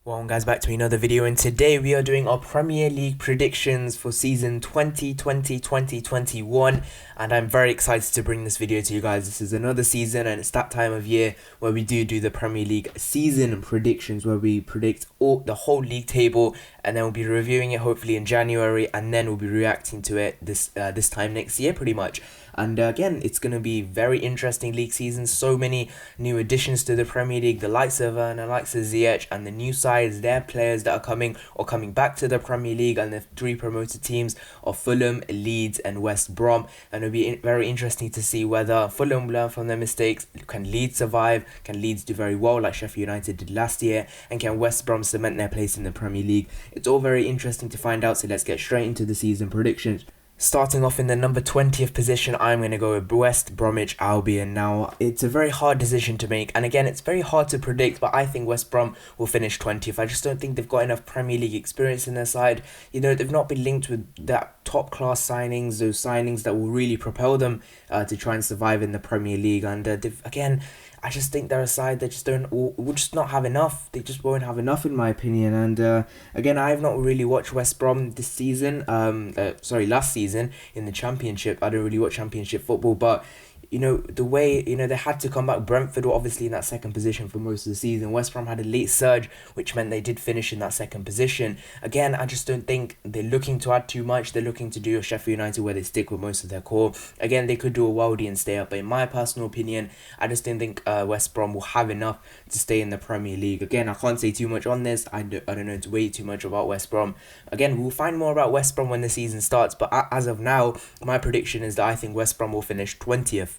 Welcome guys back to another video, and today we are doing our Premier League predictions for season 2020-2021, and I'm very excited to bring this video to you guys. This is another season and it's that time of year where we do the Premier League season predictions, where we predict the whole league table, and then we'll be reviewing it hopefully in January, and then we'll be reacting to it this time next year pretty much. And again, it's going to be very interesting league season. So many new additions to the Premier League. The likes of the likes of Ziyech and the new sides, their players that are coming back to the Premier League, and the three promoted teams of Fulham, Leeds and West Brom. And it'll be very interesting to see whether Fulham learn from their mistakes. Can Leeds survive? Can Leeds do very well like Sheffield United did last year? And can West Brom cement their place in the Premier League? It's all very interesting to find out. So let's get straight into the season predictions. Starting off in the number 20th position, I'm going to go with West Bromwich Albion. Now, it's a very hard decision to make, and again, it's very hard to predict, but I think West Brom will finish 20th. I just don't think they've got enough Premier League experience in their side. You know, they've not been linked with that top-class signings, those signings that will really propel them to try and survive in the Premier League. And again, I just think they're a side that will just not have enough. They just won't have enough in my opinion. And again, I have not really watched West Brom this season. Last season in the Championship. I don't really watch Championship football, but you know, the way, you know, they had to come back. Brentford were obviously in that second position for most of the season. West Brom had a late surge, which meant they did finish in that second position. Again, I just don't think they're looking to add too much. They're looking to do a Sheffield United where they stick with most of their core. Again, they could do a Worldie and stay up, but in my personal opinion, I just don't think West Brom will have enough to stay in the Premier League. Again, I can't say too much on this. I don't know way too much about West Brom. Again, we'll find more about West Brom when the season starts, but as of now, my prediction is that I think West Brom will finish 20th.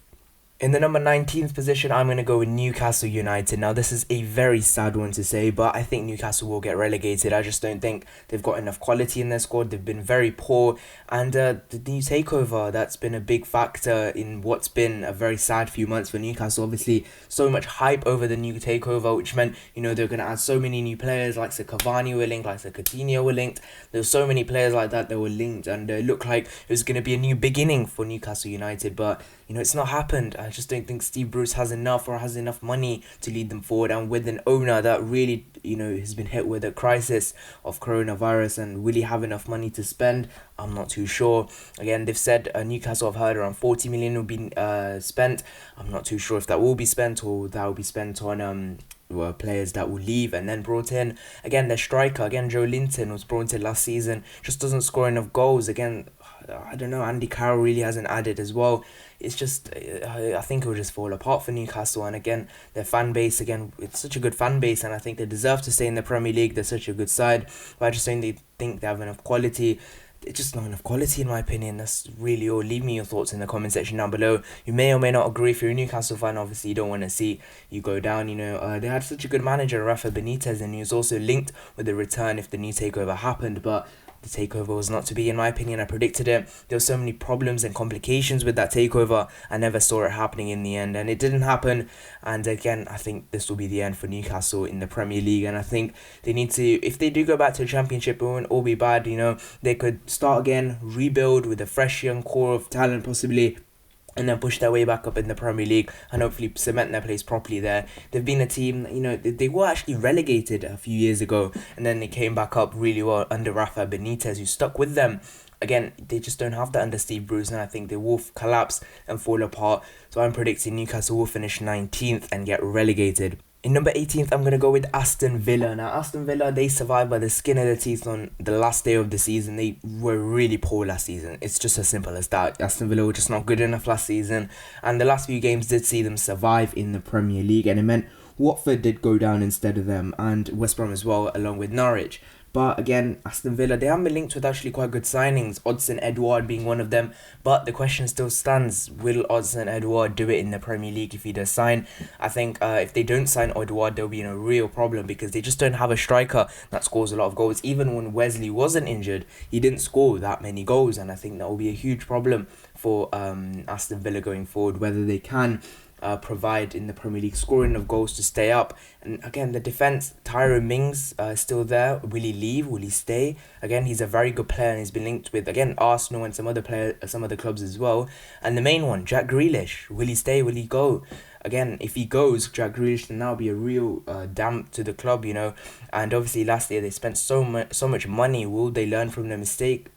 In the number 19th position, I'm going to go with Newcastle United. Now, this is a very sad one to say, but I think Newcastle will get relegated. I just don't think they've got enough quality in their squad. They've been very poor. And the new takeover, that's been a big factor in what's been a very sad few months for Newcastle. Obviously, so much hype over the new takeover, which meant, you know, they're going to add so many new players, like the Cavani were linked, like the Coutinho were linked. There were so many players like that were linked, and it looked like it was going to be a new beginning for Newcastle United, but you know, it's not happened. I just don't think Steve Bruce has enough money to lead them forward. And with an owner that really, you know, has been hit with a crisis of coronavirus and really have enough money to spend, I'm not too sure. Again, they've said Newcastle, I've heard around 40 million will be spent. I'm not too sure if that will be spent or that will be spent on players that will leave and then brought in. Again, their striker, Joe Linton was brought in last season, just doesn't score enough goals. Again, I don't know, Andy Carroll really hasn't added as well. It's just, I think it will just fall apart for Newcastle. And again, their fan base, again, it's such a good fan base, and I think they deserve to stay in the Premier League. They're such a good side, but I just don't think they have enough quality. It's just not enough quality in my opinion. That's really all. Leave me your thoughts in the comment section down below. You may or may not agree. If you're a Newcastle fan, obviously you don't want to see you go down. You know, they had such a good manager, Rafa Benitez, and he was also linked with the return if the new takeover happened, but the takeover was not to be, in my opinion. I predicted it. There were so many problems and complications with that takeover. I never saw it happening in the end, and it didn't happen. And again, I think this will be the end for Newcastle in the Premier League, and I think they need to, if they do go back to the Championship, it won't all be bad. You know, they could start again, rebuild with a fresh young core of talent possibly, and then push their way back up in the Premier League and hopefully cement their place properly there. They've been a team, you know, they were actually relegated a few years ago, and then they came back up really well under Rafa Benitez, who stuck with them. Again, they just don't have that under Steve Bruce, and I think they will collapse and fall apart. So I'm predicting Newcastle will finish 19th and get relegated. In number 18th, I'm going to go with Aston Villa. Now, Aston Villa, they survived by the skin of their teeth on the last day of the season. They were really poor last season. It's just as simple as that. Aston Villa were just not good enough last season. And the last few games did see them survive in the Premier League. And it meant Watford did go down instead of them. And West Brom as well, along with Norwich. But again, Aston Villa, they have been linked with actually quite good signings, Odsonne-Edouard being one of them. But the question still stands, will Odsonne-Edouard do it in the Premier League if he does sign? I think if they don't sign Edouard, they'll be in a real problem because they just don't have a striker that scores a lot of goals. Even when Wesley wasn't injured, he didn't score that many goals, and I think that will be a huge problem for Aston Villa going forward, whether they can provide in the Premier League, scoring of goals to stay up. And again, the defence, Tyrone Mings still there. Will he leave? Will he stay? Again, he's a very good player and he's been linked with, again, Arsenal and some other clubs as well. And the main one, Jack Grealish. Will he stay? Will he go? Again, if he goes, Jack Grealish can now be a real damp to the club, you know. And obviously last year they spent so much money. Will they learn from their mistakes?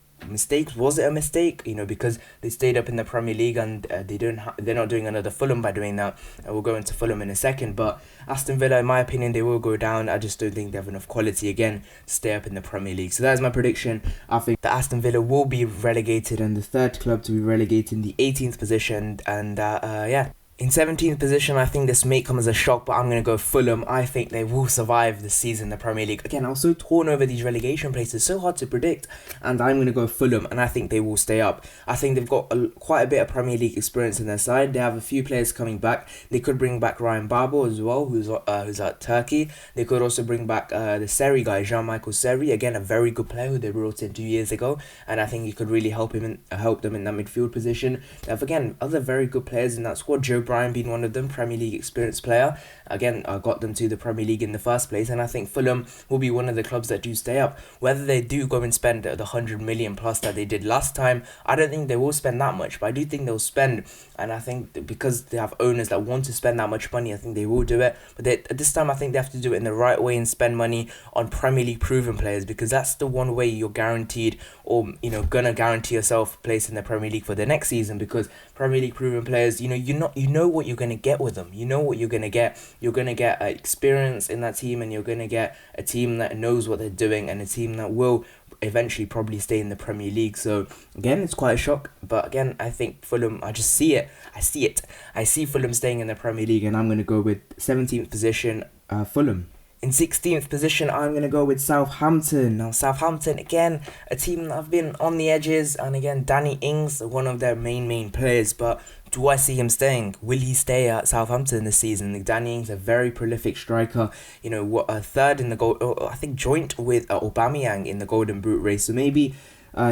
Was it a mistake, you know, because they stayed up in the Premier League and they're not doing another Fulham by doing that, and we'll go into Fulham in a second. But Aston Villa, in my opinion, they will go down. I just don't think they have enough quality again to stay up in the Premier League. So that is my prediction. I think that Aston Villa will be relegated and the third club to be relegated in the 18th position, and yeah. In 17th position, I think this may come as a shock, but I'm going to go Fulham. I think they will survive this season in the Premier League. Again, I was so torn over these relegation places, so hard to predict, and I'm going to go Fulham, and I think they will stay up. I think they've got quite a bit of Premier League experience in their side. They have a few players coming back. They could bring back Ryan Babel as well, who's at Turkey. They could also bring back the Seri guy, Jean-Michel Seri, again, a very good player who they brought in 2 years ago, and I think he could really help them in that midfield position. They have, again, other very good players in that squad. Joe Bryan being one of them, Premier League experienced player. Again, got them to the Premier League in the first place, and I think Fulham will be one of the clubs that do stay up. Whether they do go and spend the 100 million plus that they did last time, I don't think they will spend that much, but I do think they'll spend, and I think because they have owners that want to spend that much money, I think they will do it. But at this time, I think they have to do it in the right way and spend money on Premier League proven players, because that's the one way you're guaranteed, or you know, gonna guarantee yourself a place in the Premier League for the next season, because Premier League proven players, you know what you're gonna get with them. You know what you're gonna get. You're gonna get experience in that team, and you're gonna get a team that knows what they're doing, and a team that will eventually probably stay in the Premier League. So again, it's quite a shock, but again, I think Fulham, I see Fulham staying in the Premier League, and I'm gonna go with 17th position, Fulham. In 16th position, I'm going to go with Southampton. Now, Southampton, again, a team that have been on the edges. And again, Danny Ings, one of their main players. But do I see him staying? Will he stay at Southampton this season? Danny Ings, a very prolific striker. You know, third in the goal, I think joint with Aubameyang in the Golden Boot race. So maybe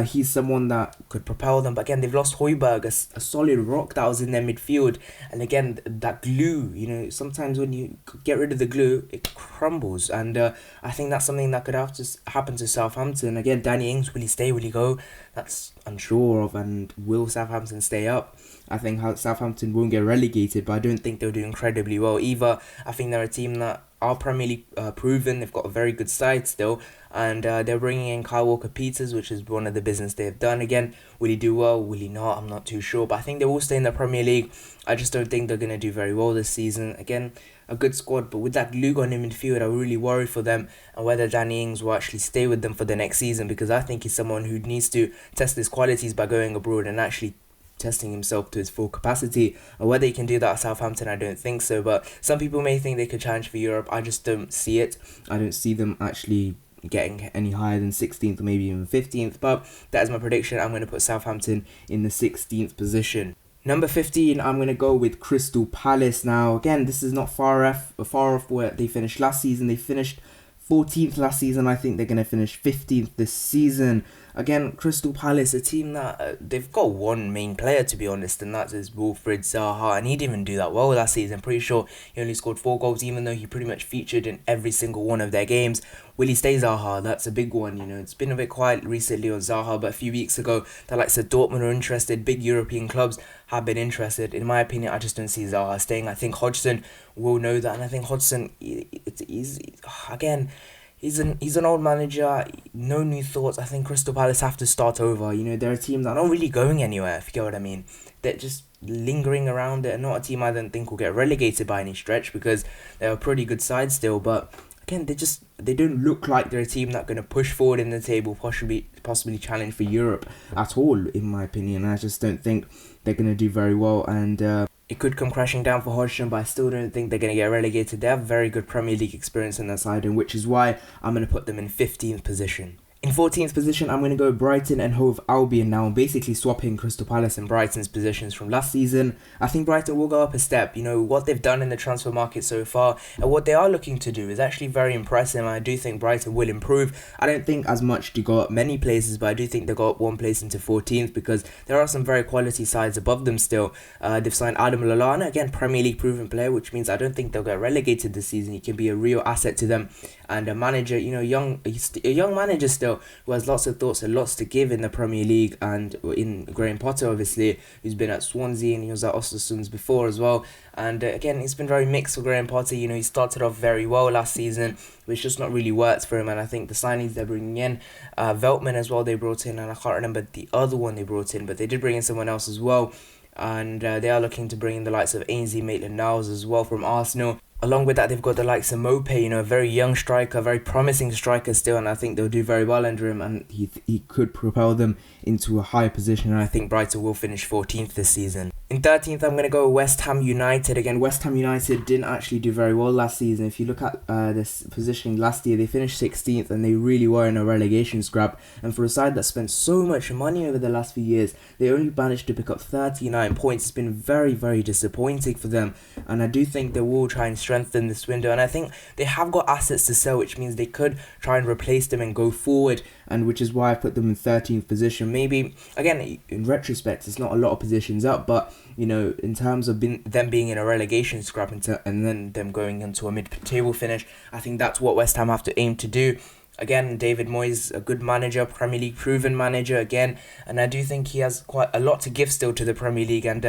he's someone that could propel them. But again, they've lost Højbjerg, a solid rock that was in their midfield. And again, that glue, you know, sometimes when you get rid of the glue, it crumbles. And I think that's something that could have to happen to Southampton. Again, Danny Ings, will he stay? Will he go? That's unsure of. And will Southampton stay up? I think Southampton won't get relegated, but I don't think they'll do incredibly well either. I think they're a team that are Premier League proven. They've got a very good side still, and they're bringing in Kyle Walker-Peters, which is one of the business they've done. Again, will he do well? Will he not? I'm not too sure, but I think they will stay in the Premier League. I just don't think they're going to do very well this season. Again, a good squad, but with that glue gun in midfield, I'm really worried for them, and whether Danny Ings will actually stay with them for the next season, because I think he's someone who needs to test his qualities by going abroad and actually testing himself to his full capacity. And whether he can do that at Southampton, I don't think so. But some people may think they could challenge for Europe. I just don't see it. I don't see them actually getting any higher than 16th or maybe even 15th. But that is my prediction. I'm going to put Southampton in the 16th position. Number 15, I'm going to go with Crystal Palace. Now, again, this is not far off where they finished last season. They finished 14th last season. I think they're going to finish 15th this season. Again, Crystal Palace, a team that they've got one main player, to be honest, and that is Wilfried Zaha, and he didn't even do that well last season. Pretty sure he only scored 4 goals, even though he pretty much featured in every single one of their games. Will he stay Zaha? That's a big one. You know, it's been a bit quiet recently on Zaha, but a few weeks ago, the likes of Dortmund are interested. Big European clubs have been interested. In my opinion, I just don't see Zaha staying. I think Hodgson will know that, and I think Hodgson, He's an old manager, no new thoughts. I think Crystal Palace have to start over. You know, they're a team that are not really going anywhere, if you get what I mean. They're just lingering around. They're not a team I don't think will get relegated by any stretch, because they're a pretty good side still. But again, they don't look like they're a team that's going to push forward in the table, possibly challenge for Europe at all, in my opinion. I just don't think they're going to do very well. And it could come crashing down for Hodgson, but I still don't think they're going to get relegated. They have very good Premier League experience in their side, and which is why I'm going to put them in 15th position. In 14th position, I'm going to go Brighton and Hove Albion now. I'm basically swapping Crystal Palace and Brighton's positions from last season. I think Brighton will go up a step. You know, what they've done in the transfer market so far and what they are looking to do is actually very impressive. And I do think Brighton will improve. I don't think as much to go up many places, but I do think they go up one place into 14th because there are some very quality sides above them still. They've signed Adam Lallana, again, Premier League proven player, which means I don't think they'll get relegated this season. He can be a real asset to them. And a manager, you know, a young manager still, who has lots of thoughts and lots to give in the Premier League, and in Graham Potter, obviously, who's been at Swansea and he was at Ostersunds before as well. And again, it's been very mixed for Graham Potter. You know, he started off very well last season, which just not really worked for him. And I think the signings they're bringing in, Veltman as well, they brought in, and I can't remember the other one they brought in, but they did bring in someone else as well. And they are looking to bring in the likes of Ainsley Maitland-Niles as well from Arsenal. Along with that, they've got the likes of Mope, you know, a very young striker, very promising striker still, and I think they'll do very well under him, and he could propel them into a higher position, and I think Brighton will finish 14th this season. In 13th, I'm going to go West Ham United. Again, West Ham United didn't actually do very well last season. If you look at this positioning last year, they finished 16th, and they really were in a relegation scrap, and for a side that spent so much money over the last few years, they only managed to pick up 39 points. It's been very, very disappointing for them, and I do think they will try and strengthen this window, and I think they have got assets to sell, which means they could try and replace them and go forward, and which is why I put them in 13th position. Maybe, again, in retrospect, it's not a lot of positions up, but you know, in terms of them being in a relegation scrap and then them going into a mid-table finish, I think that's what West Ham have to aim to do. Again, David Moyes, a good manager, Premier League proven manager again, and I do think he has quite a lot to give still to the Premier League, and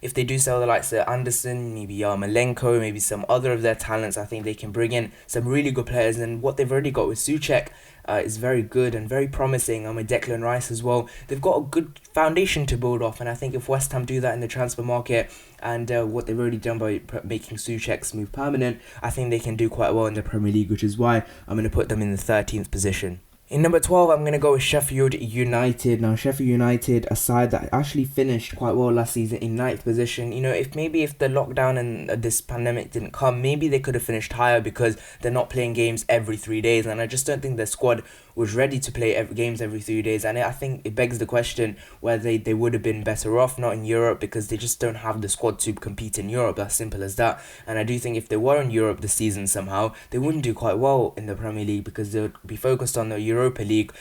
if they do sell the likes of Anderson, maybe Yarmolenko, maybe some other of their talents, I think they can bring in some really good players, and what they've already got with Souček is very good and very promising, and with Declan Rice as well. They've got a good foundation to build off, and I think if West Ham do that in the transfer market, and what they've already done by making Souček's move permanent, I think they can do quite well in the Premier League, which is why I'm going to put them in the 13th position. In number 12, I'm going to go with Sheffield United. Now, Sheffield United, a side that actually finished quite well last season in 9th position. You know, if the lockdown and this pandemic didn't come, maybe they could have finished higher because they're not playing games every 3 days. And I just don't think their squad was ready to play games every 3 days. And I think it begs the question whether they would have been better off not in Europe, because they just don't have the squad to compete in Europe. That's simple as that. And I do think if they were in Europe this season somehow, they wouldn't do quite well in the Premier League because they would be focused on the Europa League,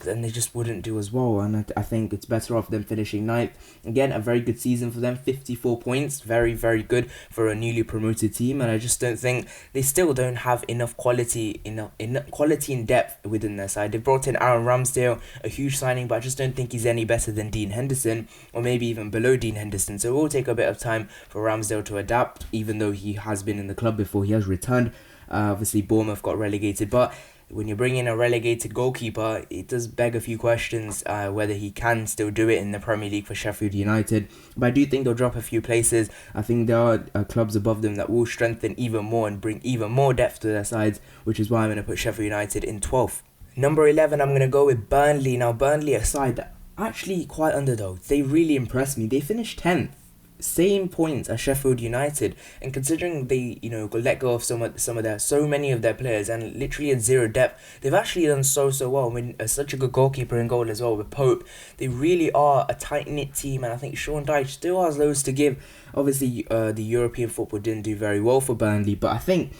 and they just wouldn't do as well. And I think it's better off them finishing 9th. Again, a very good season for them, 54 points, very, very good for a newly promoted team. And I just don't think they still don't have enough quality in depth within their side. They brought in Aaron Ramsdale, a huge signing, but I just don't think he's any better than Dean Henderson, or maybe even below Dean Henderson. So it will take a bit of time for Ramsdale to adapt, even though he has been in the club before. He has returned. Obviously, Bournemouth got relegated, but when you bring in a relegated goalkeeper, it does beg a few questions whether he can still do it in the Premier League for Sheffield United. But I do think they'll drop a few places. I think there are clubs above them that will strengthen even more and bring even more depth to their sides, which is why I'm going to put Sheffield United in 12th. Number 11, I'm going to go with Burnley. Now, Burnley, a side that actually quite underdogs. They really impressed me. They finished 10th. Same points as Sheffield United, and considering they let go of so many of their players and literally had zero depth, they've actually done so well. I mean, such a good goalkeeper in goal as well with Pope. They really are a tight-knit team, and I think Sean Dyche still has loads to give. Obviously the European football didn't do very well for Burnley, but I think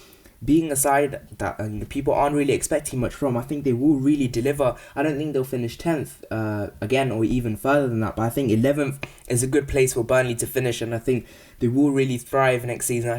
being a side that people aren't really expecting much from, I think they will really deliver. I don't think they'll finish 10th again or even further than that, but I think 11th is a good place for Burnley to finish, and I think they will really thrive next season.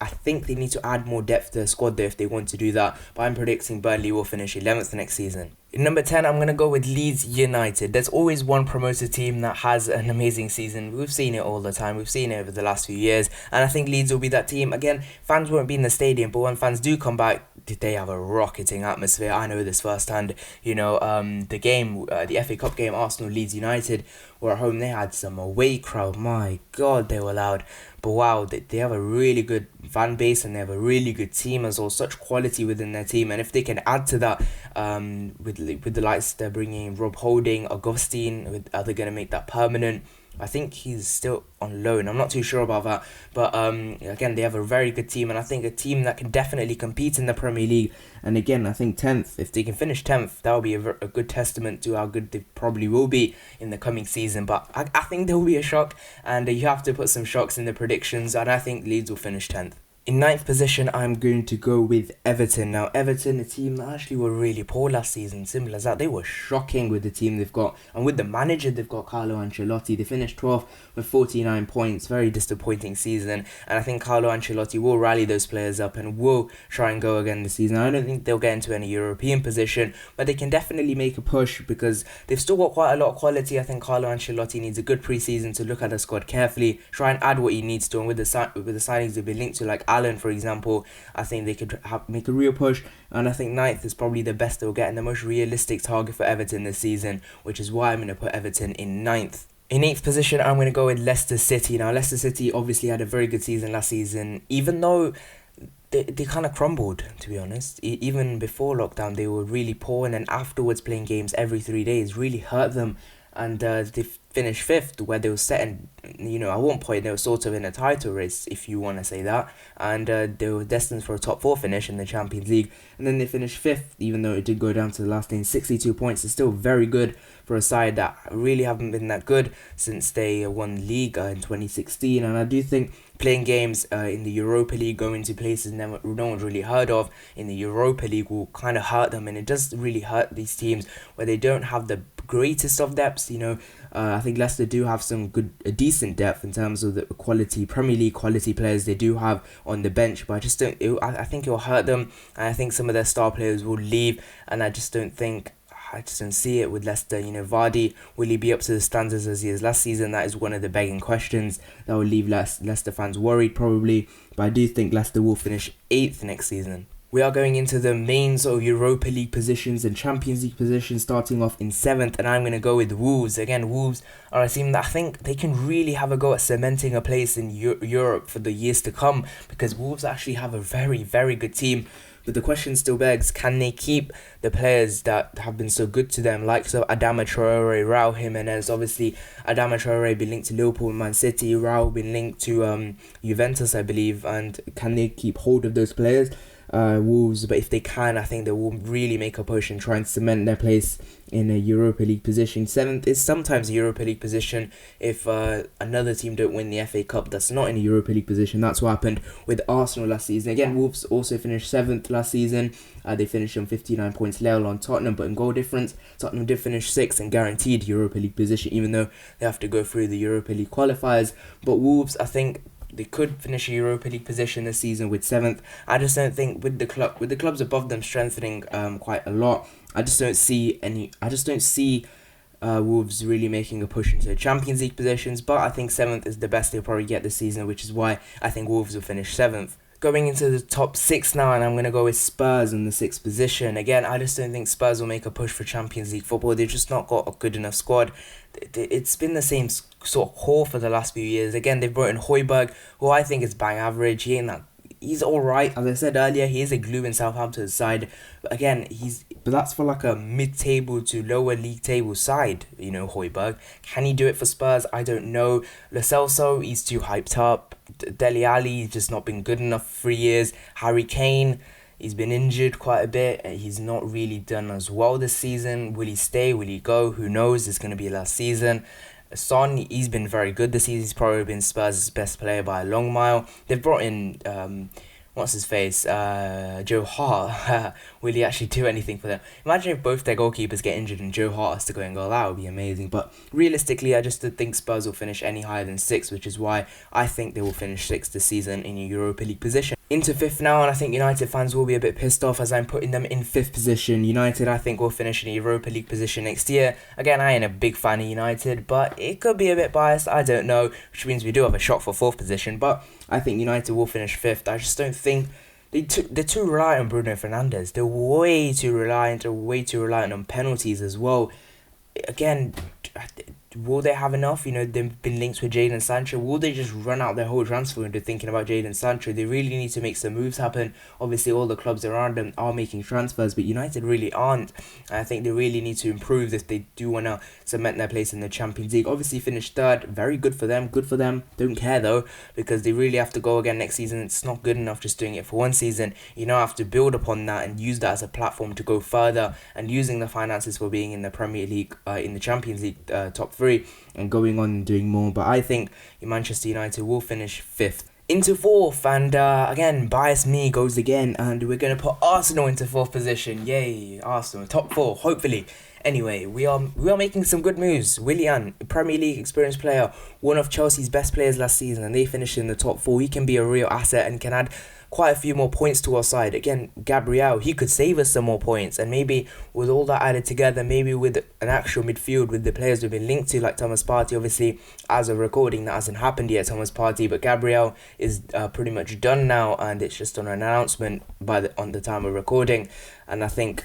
I think they need to add more depth to their squad there if they want to do that, but I'm predicting Burnley will finish 11th next season. In number 10, I'm going to go with Leeds United. There's always one promoted team that has an amazing season. We've seen it all the time. We've seen it over the last few years. And I think Leeds will be that team. Again, fans won't be in the stadium, but when fans do come back, they have a rocketing atmosphere. I know this firsthand. The FA Cup game, Arsenal Leeds United were at home. They had some away crowd. My God, they were loud. But wow, they have a really good fan base, and they have a really good team as well. Such quality within their team, and if they can add to that with the likes they're bringing in, Rob Holding, Augustine, are they going to make that permanent? I think he's still on loan. I'm not too sure about that. But again, they have a very good team, and I think a team that can definitely compete in the Premier League. And again, I think 10th, if they can finish 10th, that will be a good testament to how good they probably will be in the coming season. But I think there will be a shock, and you have to put some shocks in the predictions, and I think Leeds will finish 10th. In 9th position, I'm going to go with Everton. Now, Everton, a team that actually were really poor last season. Simple as that. They were shocking with the team they've got. And with the manager they've got, Carlo Ancelotti. They finished 12th with 49 points. Very disappointing season. And I think Carlo Ancelotti will rally those players up and will try and go again this season. I don't think they'll get into any European position, but they can definitely make a push because they've still got quite a lot of quality. I think Carlo Ancelotti needs a good pre-season to look at the squad carefully, try and add what he needs to. And with the signings they've been linked to, like Allen, for example, I think they could make a real push, and I think 9th is probably the best they'll get and the most realistic target for Everton this season, which is why I'm going to put Everton in 9th. In 8th position, I'm going to go with Leicester City. Now, Leicester City obviously had a very good season last season, even though they kind of crumbled, to be honest. Even before lockdown, they were really poor, and then afterwards playing games every 3 days really hurt them. And they finished 5th, where they were setting, at one point they were sort of in a title race, if you want to say that. And they were destined for a top 4 finish in the Champions League. And then they finished 5th, even though it did go down to the last day. 62 points is still very good for a side that really haven't been that good since they won the league in 2016. And I do think playing games in the Europa League, going to places no one's really heard of in the Europa League, will kind of hurt them. And it does really hurt these teams where they don't have the greatest of depths. I think Leicester do have some decent depth in terms of the quality, Premier League quality players they do have on the bench, but I just don't. I think it will hurt them, and I think some of their star players will leave, and I just don't see it with Leicester. Vardy, will he be up to the standards as he is last season? That is one of the begging questions that will leave Leicester fans worried probably, but I do think Leicester will finish 8th next season. We are going into the main sort of Europa League positions and Champions League positions, starting off in 7th, and I'm going to go with Wolves. Again, Wolves are a team that I think they can really have a go at cementing a place in Europe for the years to come, because Wolves actually have a very, very good team. But the question still begs, can they keep the players that have been so good to them, like Adama Traore, Raul Jimenez? Obviously, Adama Traore been linked to Liverpool and Man City, Raul been linked to Juventus, I believe, and can they keep hold of those players? Wolves, but if they can, I think they will really make a push and try and cement their place in a Europa League position. 7th is sometimes a Europa League position if another team don't win the FA Cup that's not in a Europa League position. That's what happened with Arsenal last season. Again, Wolves also finished 7th last season. They finished on 59 points, level on Tottenham, but in goal difference, Tottenham did finish 6th and guaranteed Europa League position, even though they have to go through the Europa League qualifiers. But Wolves, I think they could finish a Europa League position this season with 7th. I just don't think with the clubs above them strengthening quite a lot, I just don't see Wolves really making a push into the Champions League positions. But I think 7th is the best they'll probably get this season, which is why I think Wolves will finish 7th. Going into the top 6 now, and I'm going to go with Spurs in the 6th position. Again, I just don't think Spurs will make a push for Champions League football. They've just not got a good enough squad. It's been the same sort of core for the last few years. Again, they've brought in Højbjerg, who I think is bang average. He's alright. As I said earlier, he is a glue in Southampton's side. But again, but that's for like a mid-table to lower league table side, Højbjerg. Can he do it for Spurs? I don't know. Lo Celso, he's too hyped up. Dele Alli, just not been good enough for 3 years. Harry Kane, he's been injured quite a bit. He's not really done as well this season. Will he stay? Will he go? Who knows? It's going to be last season. Son, he's been very good this season. He's probably been Spurs' best player by a long mile. They've brought in Joe Hart. Will he actually do anything for them? Imagine if both their goalkeepers get injured and Joe Hart has to go and goal. That would be amazing. But realistically, I just don't think Spurs will finish any higher than 6th, which is why I think they will finish 6th this season in a Europa League position. Into 5th now, and I think United fans will be a bit pissed off as I'm putting them in 5th position. United, I think, will finish in a Europa League position next year. Again, I ain't a big fan of United, but it could be a bit biased, I don't know, which means we do have a shot for 4th position, but I think United will finish 5th. I just don't think they're too reliant on Bruno Fernandes. They're way too reliant on penalties as well. Again, will they have enough? You know, they've been linked with Jadon Sancho. Will they just run out their whole transfer window thinking about Jadon Sancho? They really need to make some moves happen. Obviously, all the clubs around them are making transfers, but United really aren't. And I think they really need to improve if they do want to cement their place in the Champions League. Obviously, finished third. Very good for them. Good for them. Don't care, though, because they really have to go again next season. It's not good enough just doing it for one season. You now have to build upon that and use that as a platform to go further, and using the finances for being in the Premier League, in the Champions League top 3, and going on and doing more. But I think Manchester United will finish 5th. Into 4th, and again, bias me goes again, and we're going to put Arsenal into 4th position. Yay, Arsenal, top 4, hopefully. Anyway, we are making some good moves. Willian, Premier League experienced player, one of Chelsea's best players last season, and they finished in the top 4. He can be a real asset and can add quite a few more points to our side. Again, Gabriel, he could save us some more points, and maybe with all that added together, maybe with an actual midfield with the players we've been linked to, like Thomas Partey. Obviously, as of recording, that hasn't happened yet, Thomas Partey, but Gabriel is pretty much done now, and it's just on an announcement on the time of recording. And I think,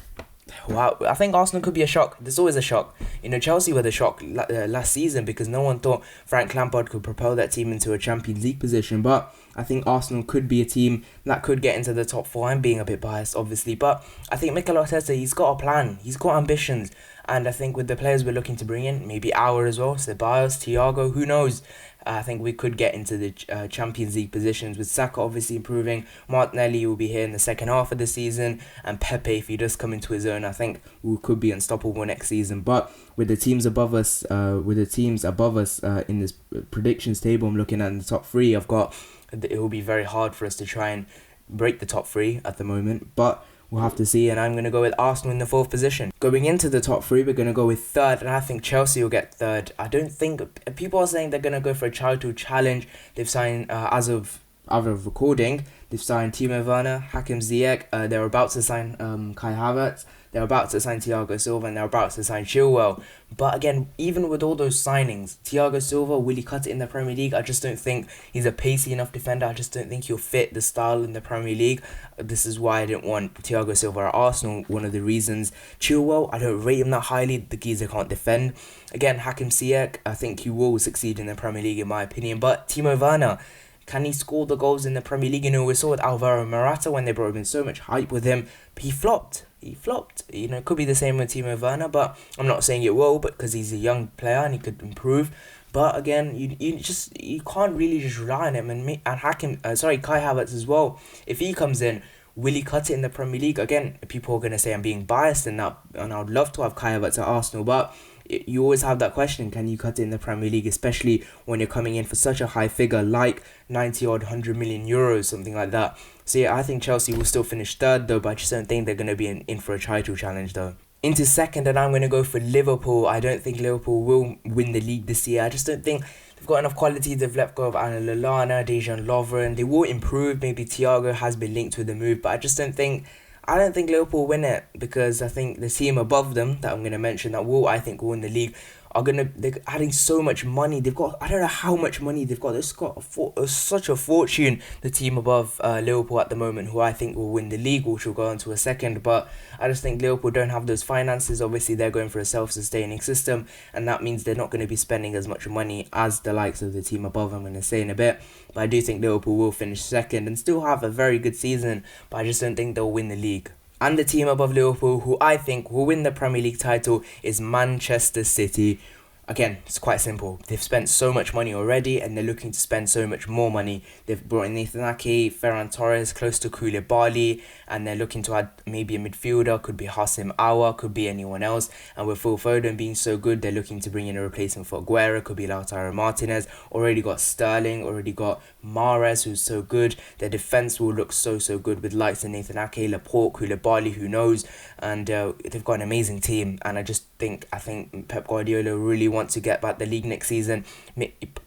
wow, I think Arsenal could be a shock. There's always a shock. You know, Chelsea were the shock last season because no one thought Frank Lampard could propel that team into a Champions League position. But I think Arsenal could be a team that could get into the top 4. I'm being a bit biased, obviously. But I think Mikel Arteta, he's got a plan. He's got ambitions. And I think with the players we're looking to bring in, maybe Aouar as well, Ceballos, Thiago, who knows? I think we could get into the Champions League positions with Saka obviously improving. Martinelli will be here in the second half of the season, and Pepe, if he does come into his own, I think we could be unstoppable next season. But with the teams above us, in this predictions table, I'm looking at in the top 3. It will be very hard for us to try and break the top 3 at the moment, but we'll have to see, and I'm going to go with Arsenal in the 4th position. Going into the top 3, we're going to go with 3rd, and I think Chelsea will get 3rd. I don't think, people are saying they're going to go for a title challenge. They've signed, as of recording, they've signed Timo Werner, Hakim Ziyech, they're about to sign Kai Havertz, they're about to sign Thiago Silva, and they're about to sign Chilwell. But again, even with all those signings, Thiago Silva, will he cut it in the Premier League? I just don't think he's a pacey enough defender. I just don't think he'll fit the style in the Premier League. This is why I didn't want Thiago Silva at Arsenal, one of the reasons. Chilwell, I don't rate him that highly. The geezer can't defend. Again, Hakim Ziyech, I think he will succeed in the Premier League in my opinion. But Timo Werner, can he score the goals in the Premier League? You know, we saw with Alvaro Morata when they brought him in, so much hype with him, but he flopped. You know, it could be the same with Timo Werner, but I'm not saying it will, but because he's a young player and he could improve. But again, you can't really just rely on him. And Kai Havertz as well. If he comes in, will he cut it in the Premier League? Again, people are going to say I'm being biased in that, and I would love to have Kai Havertz at Arsenal, but you always have that question, can you cut it in the Premier League, especially when you're coming in for such a high figure like 90 odd 100 million euros, something like that. So yeah, I think Chelsea will still finish 3rd though, but I just don't think they're going to be in for a title challenge though. Into 2nd, and I'm going to go for Liverpool. I don't think Liverpool will win the league this year. I just don't think they've got enough quality. They've let go of Alan Lallana, Dejan Lovren. They will improve. Maybe Thiago has been linked with the move, but I don't think Liverpool will win it, because I think the team above them that I'm going to mention that will win the league they're adding so much money. They've got, I don't know how much money they've got. They've got such a fortune, the team above Liverpool at the moment, who I think will win the league, which we'll go on to a second. But I just think Liverpool don't have those finances. Obviously, they're going for a self-sustaining system, and that means they're not going to be spending as much money as the likes of the team above, I'm going to say in a bit. But I do think Liverpool will finish 2nd and still have a very good season, but I just don't think they'll win the league. And the team above Liverpool, who I think will win the Premier League title, is Manchester City. Again, it's quite simple. They've spent so much money already, and they're looking to spend so much more money. They've brought in Nathan Ake, Ferran Torres, close to Koulibaly, and they're looking to add maybe a midfielder. Could be Hassim Aouar, could be anyone else. And with Phil Foden being so good, they're looking to bring in a replacement for Aguero. Could be Lautaro Martinez. Already got Sterling, already got Mahrez, who's so good. Their defence will look so good with likes of Nathan Ake, Laporte, Koulibaly, who knows. And they've got an amazing team. And I think Pep Guardiola really wants to get back the league next season,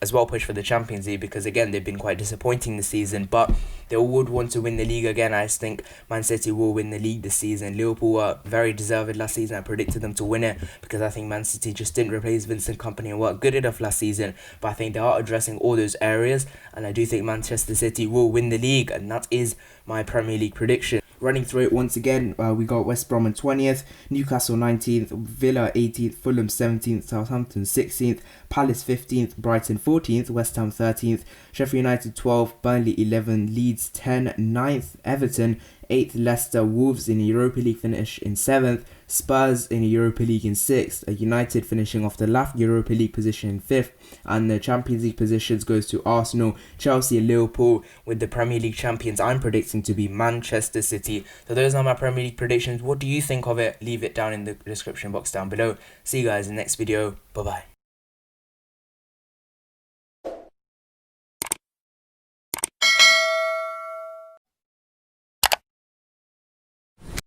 as well push for the Champions League, because again they've been quite disappointing this season, but they would want to win the league again. I just think Man City will win the league this season. Liverpool were very deserved last season. I predicted them to win it because I think Man City just didn't replace Vincent Kompany and work good enough last season, but I think they are addressing all those areas, and I do think Manchester City will win the league, and that is my Premier League prediction. running through it once again, we got West Brom in 20th, Newcastle 19th, Villa 18th, Fulham 17th, Southampton 16th, Palace 15th, Brighton 14th, West Ham 13th, Sheffield United 12th, Burnley 11, Leeds 10, 9th, Everton 8th, Leicester, Wolves in the Europa League finish in 7th, Spurs in the Europa League in 6th, United finishing off the last Europa League position in 5th, and the Champions League positions goes to Arsenal, Chelsea and Liverpool, with the Premier League champions I'm predicting to be Manchester City. So those are my Premier League predictions. What do you think of it? Leave it down in the description box down below. See you guys in the next video. Bye bye.